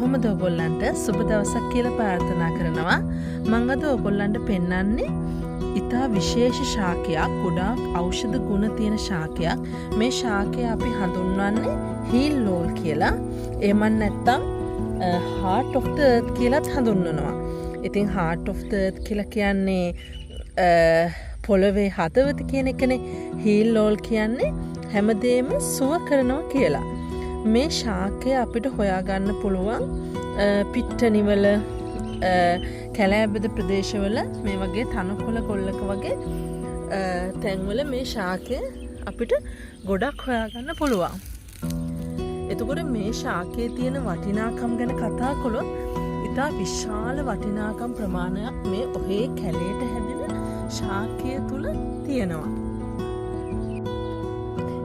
කොහොමද ඔයගොල්ලන්ට සුබ දවසක් කියලා ප්‍රාර්ථනා කරනවා. මම අද ඔයගොල්ලන්ට පෙන්වන්නේ ඉතා විශේෂ ශාකයක්, ගොඩාක් ඖෂධ ගුණ තියෙන ශාකයක්. මේ ශාකය අපි හඳුන්වන්නේ heel lol කියලා. එහෙම නැත්නම් heart of the earth කියලාත් හඳුන්වනවා. ඉතින් heart of the earth කියලා කියන්නේ පොළවේ හදවත කියන එකනේ. heel lol කියන්නේ හැමදේම සුව කරනවා කියලා. මේ ශාකය අපිට හොයාගන්න පුළුවන් පිට්ටනිවල, කැලෑබද ප්‍රදේශවල, මේ වගේ තනකොළ කොල්ලක වගේ තැන්වල මේ ශාකය අපිට ගොඩක් හොයාගන්න පුළුවන්. එතකොට මේ ශාකයේ තියෙන වටිනාකම් ගැන කතා කළොත් ඉතා විශාල වටිනාකම් ප්‍රමාණයක් මේ ඔහේ කැලේට හැදෙන ශාකය තුල තියෙනවා.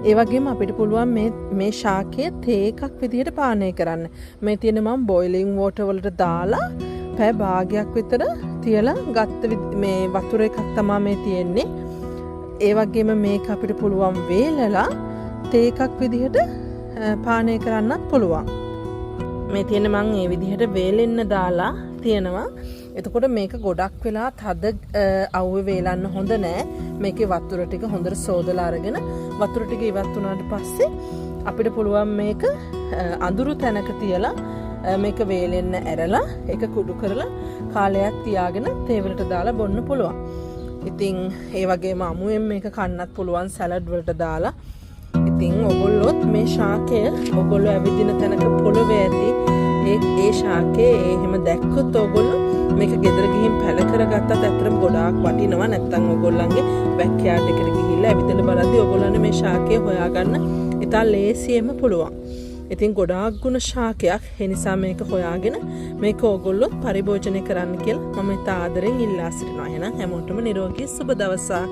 ඒ වගේම අපිට පුළුවන් මේ ශාකය තේ එකක් විදිහට පානය කරන්න. මේ තියෙන මම බොයිලින් වෝටර් වලට දාලා පැය භාගයක් විතර තියලා ගත්ත මේ වතුර එකක් තමයි මේ තියෙන්නේ. ඒ වගේම මේක අපිට පුළුවන් වේලලා තේ එකක් විදිහට පානය කරන්නත් පුළුවන්. මේ තියෙන මම මේ විදිහට වේලෙන්න දාලා තියෙනවා. එතකොට මේක ගොඩක් වෙලා තද අවුවේ වේලන්න හොඳ නෑ. මේකේ වතුර ටික හොඳට සෝදලා අරගෙන වතුර ටික ඉවත් වුණාට පස්සේ අපිට පුළුවන් මේක අඳුරු තැනක තියලා මේක වේලෙන්න ඇරලා ඒක කුඩු කරලා කාලයක් තියාගෙන තේ වලට දාලා බොන්න පුළුවන්. ඉතින් ඒ වගේම අමුයෙන් මේක කන්නත් පුළුවන් සලාඩ් වලට දාලා. ඉතින් ඔයගොල්ලොත් මේ ශාකය ඔයගොල්ලෝ ඇවිදින තැනක පොළවේ ඇති ඒ ශාකේ එහෙම දැක්කොත් ඔයගොල්ලෝ මේක ගෙදර ගිහින් පැල කරගත්තත් ඇත්තටම ගොඩාක් වටිනවා. නැත්තම් ඔයගොල්ලන්ගේ බෑක්යාඩ් එකට ගිහිල්ලා ඇවිදලා බලද්දී ඔයගොල්ලන්ට මේ ශාකය හොයාගන්න ඉතා ලේසියෙන්ම පුළුවන්. ඉතින් ගොඩාක් ගුණ ශාකයක්. ඒ නිසා මේක හොයාගෙන මේක ඔයගොල්ලෝ පරිභෝජනය කරන්න කියලා මම ඉතා ආදරෙන් ඉල්ලා සිටිනවා. එහෙනම් හැමෝටම නිරෝගී සුබ දවසක්.